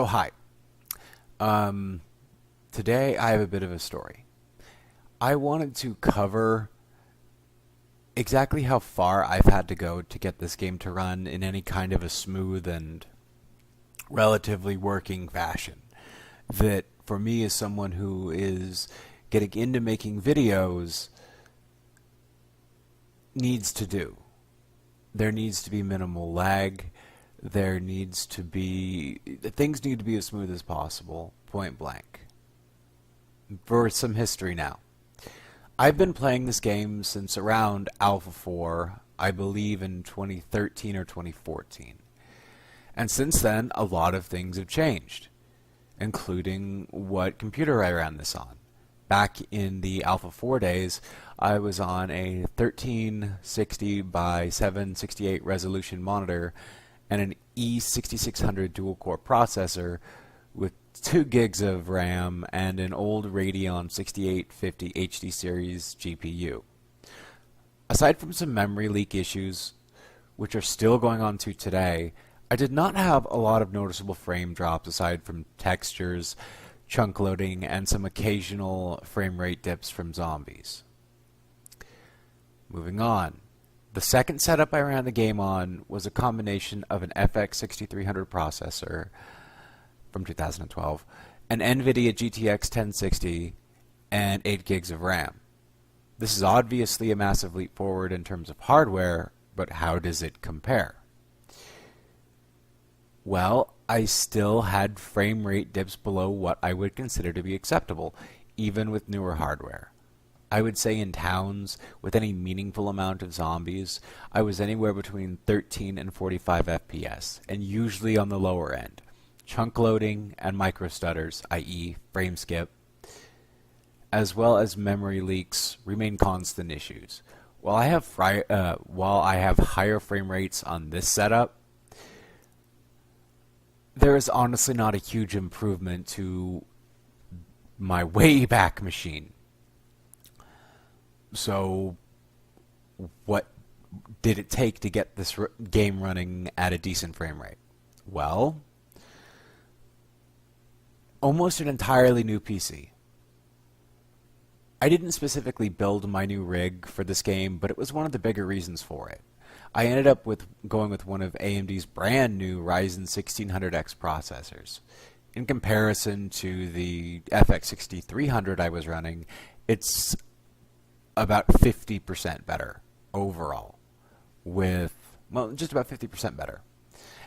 Oh, hi. Today I have a bit of a story. I wanted to cover exactly how far I've had to go to get this game to run in any kind of a smooth and relatively working fashion. That, for me, as someone who is getting into making videos, needs to do. There needs to be minimal lag. There needs to be... Things need to be as smooth as possible, point blank. For some history now. I've been playing this game since around Alpha 4, I believe in 2013 or 2014. And since then, a lot of things have changed, including what computer I ran this on. Back in the Alpha 4 days, I was on a 1360 by 768 resolution monitor and an E6600 dual-core processor with 2 gigs of RAM and an old Radeon 6850 HD series GPU. Aside from some memory leak issues, which are still going on to today, I did not have a lot of noticeable frame drops aside from textures, chunk loading, and some occasional frame rate dips from zombies. Moving on. The second setup I ran the game on was a combination of an FX 6300 processor from 2012, an NVIDIA GTX 1060, and 8 gigs of RAM. This is obviously a massive leap forward in terms of hardware, but how does it compare? Well, I still had frame rate dips below what I would consider to be acceptable, even with newer hardware. I would say in towns with any meaningful amount of zombies, I was anywhere between 13 and 45 FPS, and usually on the lower end. Chunk loading and micro stutters, i.e. frame skip, as well as memory leaks, remain constant issues. While I have higher frame rates on this setup, there is honestly not a huge improvement to my way back machine. So, what did it take to get this game running at a decent frame rate? Well, almost an entirely new PC. I didn't specifically build my new rig for this game, but it was one of the bigger reasons for it. I ended up going with one of AMD's brand new Ryzen 1600X processors. In comparison to the FX 6300 I was running, it's about 50% better overall, just about 50% better.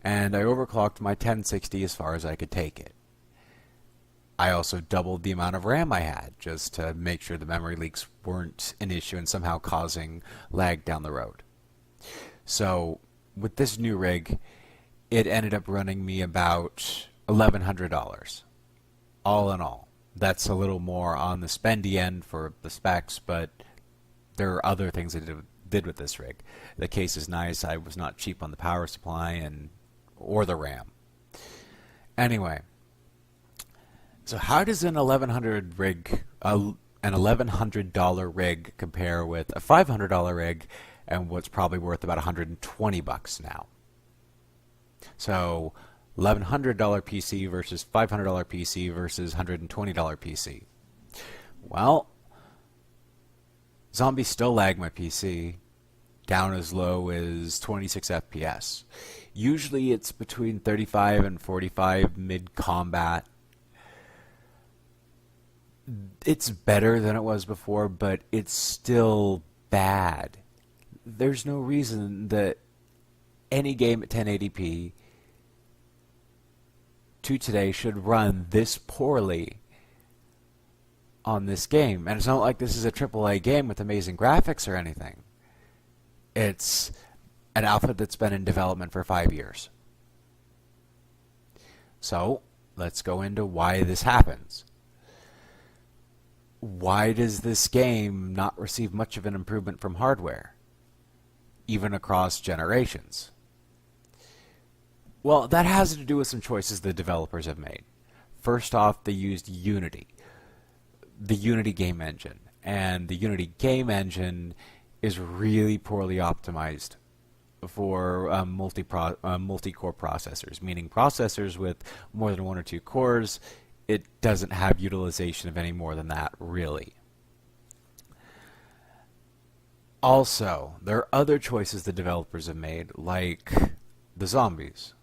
And I overclocked my 1060 as far as I could take it. I also doubled the amount of RAM I had, just to make sure the memory leaks weren't an issue and somehow causing lag down the road. So, with this new rig, it ended up running me about $1,100, all in all. That's a little more on the spendy end for the specs, but there are other things I did with this rig. The case is nice. I was not cheap on the power supply or the RAM. Anyway, so how does an $1,100 rig compare with a $500 rig and what's probably worth about $120 now? So $1,100 PC versus $500 PC versus $120 PC. Well, zombies still lag my PC down as low as 26 FPS. Usually it's between 35 and 45 mid-combat. It's better than it was before, but it's still bad. There's no reason that any game at 1080p to today should run this poorly on this game. And it's not like this is a AAA game with amazing graphics or anything. It's an alpha that's been in development for 5 years. So, let's go into why this happens. Why does this game not receive much of an improvement from hardware, even across generations? Well, that has to do with some choices the developers have made. First off, they used Unity, the Unity game engine. And the Unity game engine is really poorly optimized for multi-core processors, meaning processors with more than one or two cores. It doesn't have utilization of any more than that, really. Also, there are other choices the developers have made, like the zombies.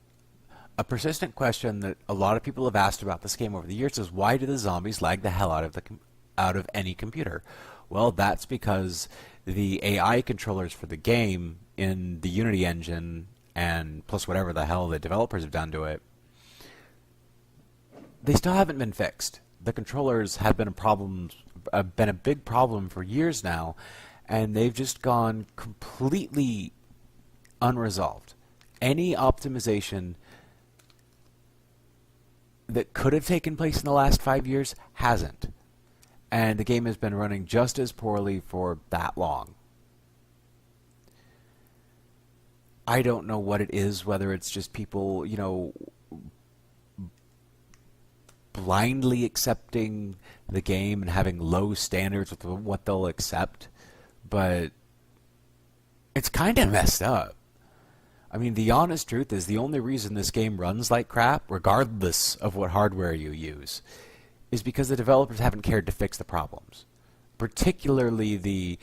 A persistent question that a lot of people have asked about this game over the years is, why do the zombies lag the hell out of any computer? Well, that's because the AI controllers for the game in the Unity engine, and plus whatever the hell the developers have done to it, they still haven't been fixed. The controllers have been a big problem for years now, and they've just gone completely unresolved. Any optimization that could have taken place in the last 5 years hasn't. And the game has been running just as poorly for that long. I don't know what it is, whether it's just people, blindly accepting the game and having low standards with what they'll accept, but it's kind of messed up. I mean, the honest truth is the only reason this game runs like crap, regardless of what hardware you use, is because the developers haven't cared to fix the problems. Particularly the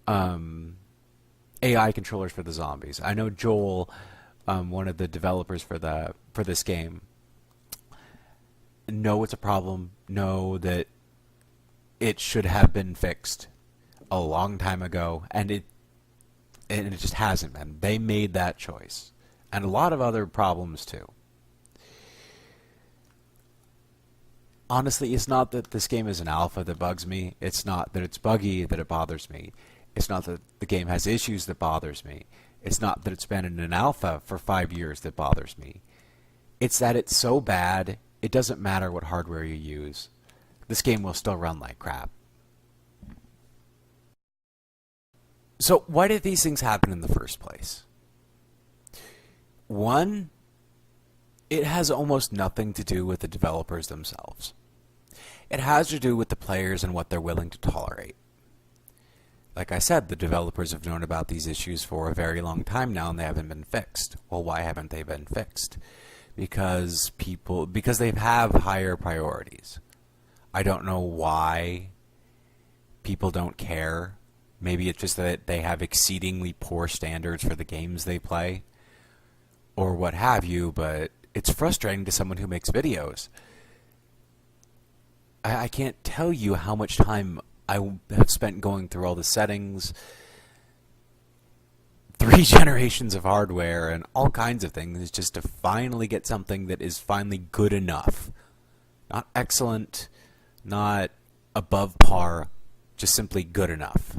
AI controllers for the zombies. I know Joel, one of the developers for this game, know it's a problem, know that it should have been fixed a long time ago, and it just hasn't been. They made that choice. And a lot of other problems too. Honestly, it's not that this game is an alpha that bugs me. It's not that it's buggy that it bothers me. It's not that the game has issues that bothers me. It's not that it's been in an alpha for 5 years that bothers me. It's that it's so bad, it doesn't matter what hardware you use. This game will still run like crap. So why did these things happen in the first place? One, it has almost nothing to do with the developers themselves. It has to do with the players and what they're willing to tolerate. Like I said, the developers have known about these issues for a very long time now, and they haven't been fixed. Well, why haven't they been fixed? Because they have higher priorities. I don't know why people don't care. Maybe it's just that they have exceedingly poor standards for the games they play, or what have you, but it's frustrating to someone who makes videos. I can't tell you how much time I have spent going through all the settings, 3 generations of hardware, and all kinds of things just to finally get something that is finally good enough. Not excellent, not above par, just simply good enough.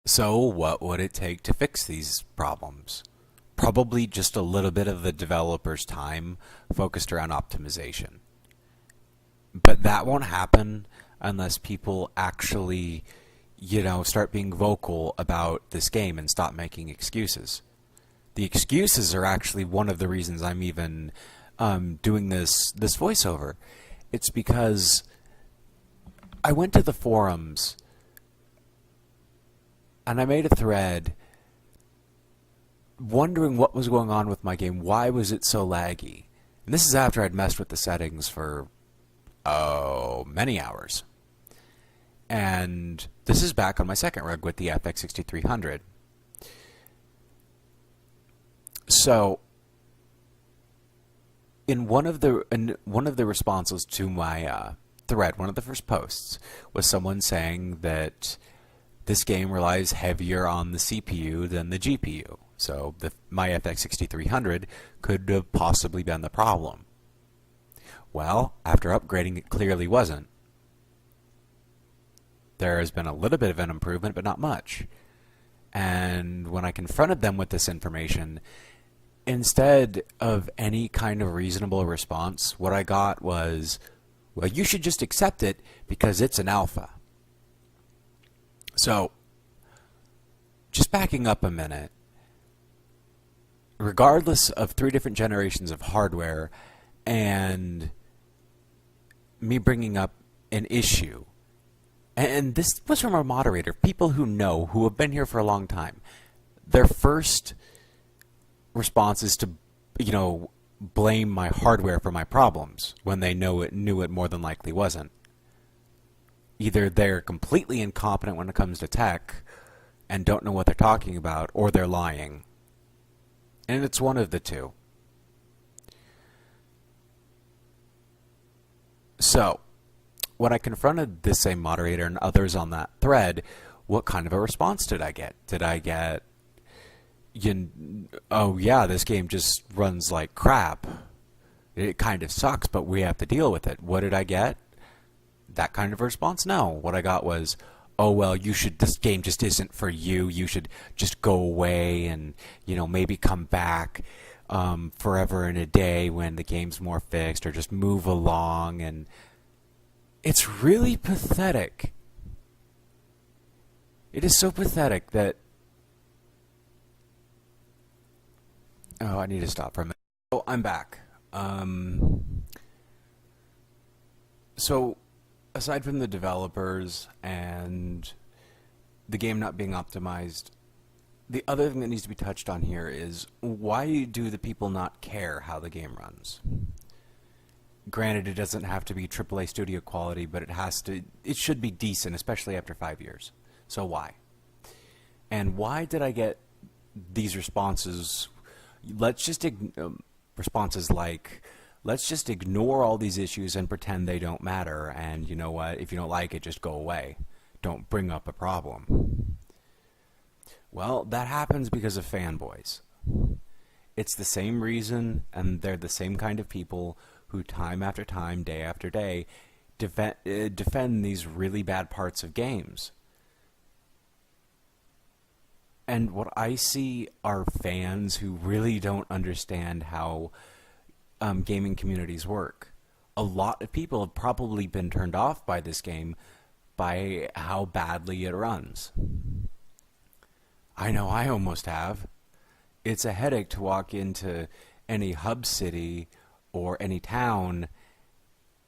So what would it take to fix these problems? Probably just a little bit of the developer's time focused around optimization. But that won't happen unless people actually, start being vocal about this game and stop making excuses. The excuses are actually one of the reasons I'm even doing this voiceover. It's because I went to the forums and I made a thread wondering what was going on with my game. Why was it so laggy? And this is after I'd messed with the settings for, many hours. And this is back on my second rig with the FX6300. So, in one of the responses to my thread, one of the first posts, was someone saying that this game relies heavier on the CPU than the GPU. So my FX6300 could have possibly been the problem. Well, after upgrading, it clearly wasn't. There has been a little bit of an improvement, but not much. And when I confronted them with this information, instead of any kind of reasonable response, what I got was, well, you should just accept it because it's an alpha. So, just backing up a minute, regardless of 3 different generations of hardware and me bringing up an issue, and this was from our moderator, people who know, who have been here for a long time, their first response is to, blame my hardware for my problems when they knew it more than likely wasn't. Either they're completely incompetent when it comes to tech and don't know what they're talking about, or they're lying. And it's one of the two. So, when I confronted this same moderator and others on that thread, what kind of a response did I get? Did I get, oh yeah, this game just runs like crap. It kind of sucks, but we have to deal with it. What did I get? That kind of response? No. What I got was, oh well, this game just isn't for you. You should just go away and, maybe come back forever and a day when the game's more fixed, or just move along. And it's really pathetic. It is so pathetic that... Oh, I need to stop for a minute. Oh, I'm back. So, aside from the developers and the game not being optimized, the other thing that needs to be touched on here is, why do the people not care how the game runs? Granted, it doesn't have to be AAA studio quality, but it should be decent, especially after 5 years. So why? And why did I get these responses? Responses like, let's just ignore all these issues and pretend they don't matter, and you know what, if you don't like it, just go away. Don't bring up a problem. Well, that happens because of fanboys. It's the same reason, and they're the same kind of people who time after time, day after day, defend these really bad parts of games. And what I see are fans who really don't understand how gaming communities work. A lot of people have probably been turned off by this game by how badly it runs. I know I almost have. It's a headache to walk into any hub city or any town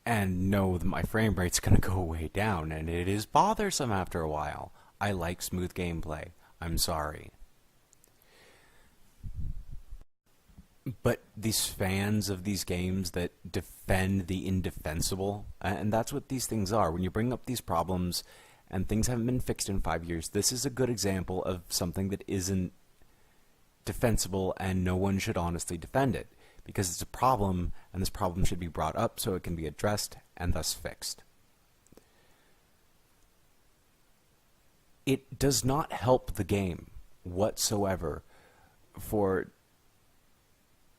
and know that my frame rate's going to go way down, and it is bothersome after a while. I like smooth gameplay. I'm sorry. But these fans of these games that defend the indefensible, and that's what these things are. When you bring up these problems and things haven't been fixed in 5 years, this is a good example of something that isn't defensible, and no one should honestly defend it, because it's a problem, and this problem should be brought up so it can be addressed and thus fixed. It does not help the game whatsoever for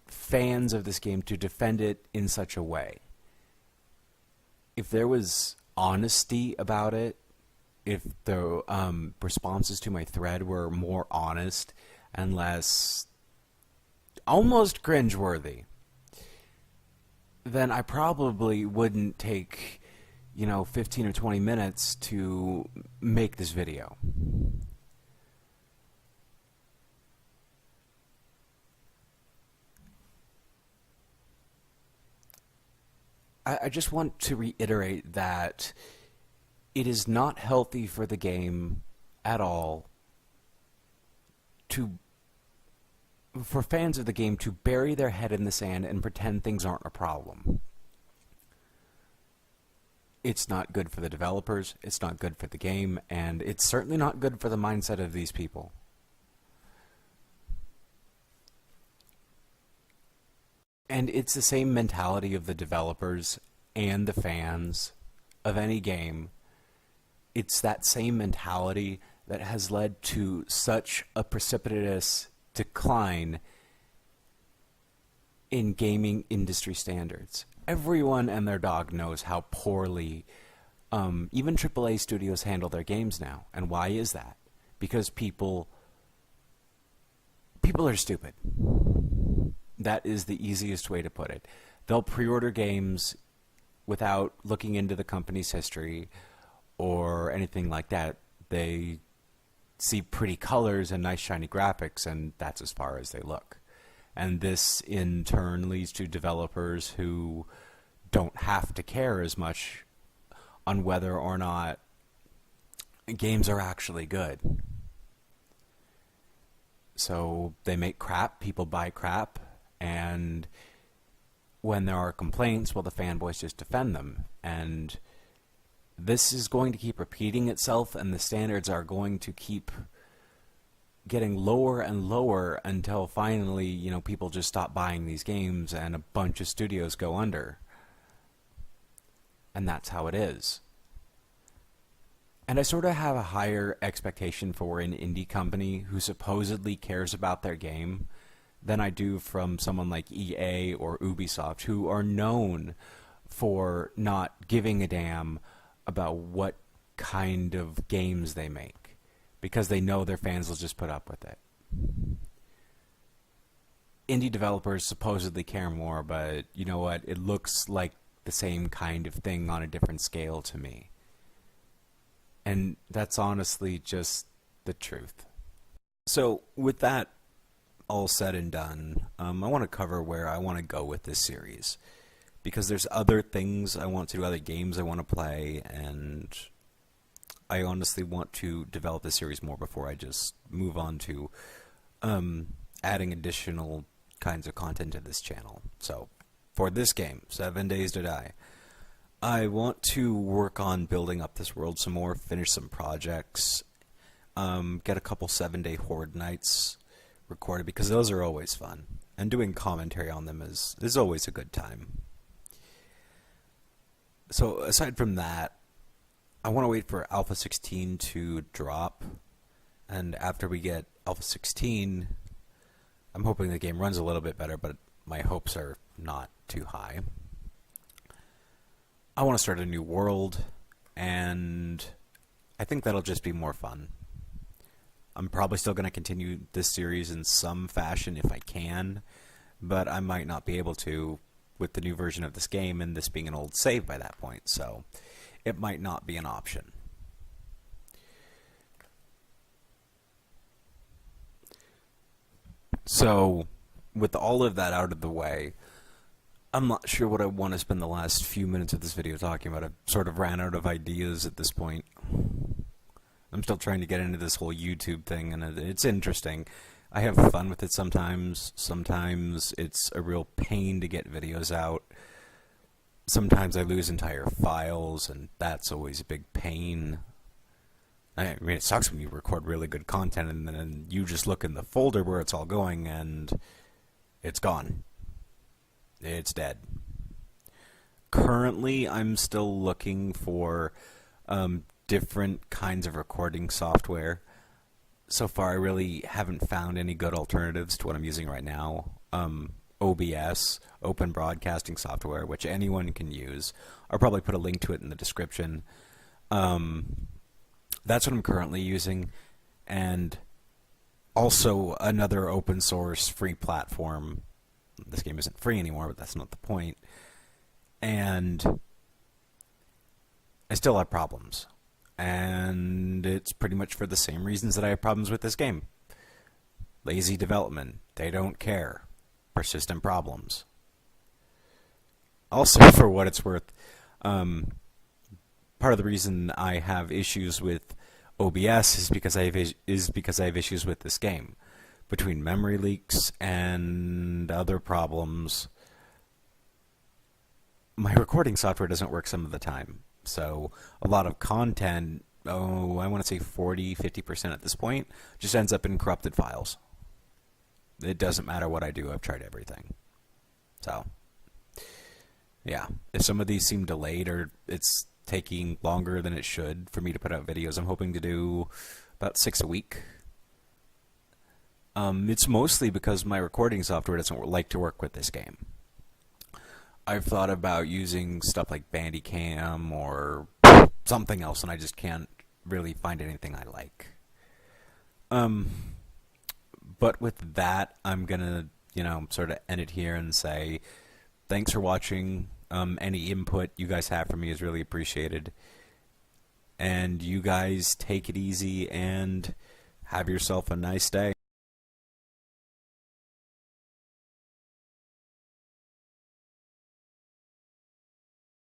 fans of this game to defend it in such a way. If there was honesty about it, if the responses to my thread were more honest and less almost cringeworthy, then I probably wouldn't take 15 or 20 minutes to make this video. I just want to reiterate that it is not healthy for the game at all for fans of the game to bury their head in the sand and pretend things aren't a problem. It's not good for the developers, it's not good for the game, and it's certainly not good for the mindset of these people. And it's the same mentality of the developers and the fans of any game. It's that same mentality that has led to such a precipitous decline in gaming industry standards. Everyone and their dog knows how poorly even AAA studios handle their games now. And why is that? Because people are stupid. That is the easiest way to put it. They'll pre-order games without looking into the company's history or anything like that. They see pretty colors and nice shiny graphics, and that's as far as they look. And this in turn leads to developers who don't have to care as much on whether or not games are actually good. So they make crap, people buy crap, and when there are complaints, well, the fanboys just defend them. And this is going to keep repeating itself, and the standards are going to keep getting lower and lower until finally, people just stop buying these games and a bunch of studios go under. And that's how it is. And I sort of have a higher expectation for an indie company who supposedly cares about their game than I do from someone like EA or Ubisoft, who are known for not giving a damn about what kind of games they make, because they know their fans will just put up with it. Indie developers supposedly care more, but you know what? It looks like the same kind of thing on a different scale to me. And that's honestly just the truth. So with that all said and done, I want to cover where I want to go with this series, because there's other things I want to do, other games I want to play, and I honestly want to develop this series more before I just move on to adding additional kinds of content to this channel. So for this game, 7 Days to Die, I want to work on building up this world some more, finish some projects, get a couple 7-day Horde nights recorded, because those are always fun, and doing commentary on them is always a good time. So aside from that, I want to wait for Alpha 16 to drop, and after we get Alpha 16, I'm hoping the game runs a little bit better, but my hopes are not too high. I want to start a new world, and I think that'll just be more fun. I'm probably still going to continue this series in some fashion if I can, but I might not be able to with the new version of this game, and this being an old save by that point, so it might not be an option. So, with all of that out of the way, I'm not sure what I want to spend the last few minutes of this video talking about. I've sort of ran out of ideas at this point. I'm still trying to get into this whole YouTube thing, and it's interesting. I have fun with it sometimes. Sometimes it's a real pain to get videos out. Sometimes I lose entire files, and that's always a big pain. I mean, it sucks when you record really good content, and then you just look in the folder where it's all going, and it's gone. It's dead. Currently, I'm still looking for different kinds of recording software. So far, I really haven't found any good alternatives to what I'm using right now. OBS, Open Broadcasting Software, which anyone can use. I'll probably put a link to it in the description. That's what I'm currently using. And also another open source free platform. This game isn't free anymore, but that's not the point. And I still have problems. And it's pretty much for the same reasons that I have problems with this game. Lazy development. They don't care. Persistent problems. Also, for what it's worth, part of the reason I have issues with OBS is because I have issues with this game. Between memory leaks and other problems, my recording software doesn't work some of the time. So a lot of content, I want to say 40-50% at this point, just ends up in corrupted files. It doesn't matter what I do, I've tried everything. So, yeah. If some of these seem delayed or it's taking longer than it should for me to put out videos, I'm hoping to do about 6 a week. It's mostly because my recording software doesn't like to work with this game. I've thought about using stuff like Bandicam or something else, and I just can't really find anything I like. But with that, I'm gonna, sort of end it here and say thanks for watching. Any input you guys have for me is really appreciated. And you guys take it easy and have yourself a nice day.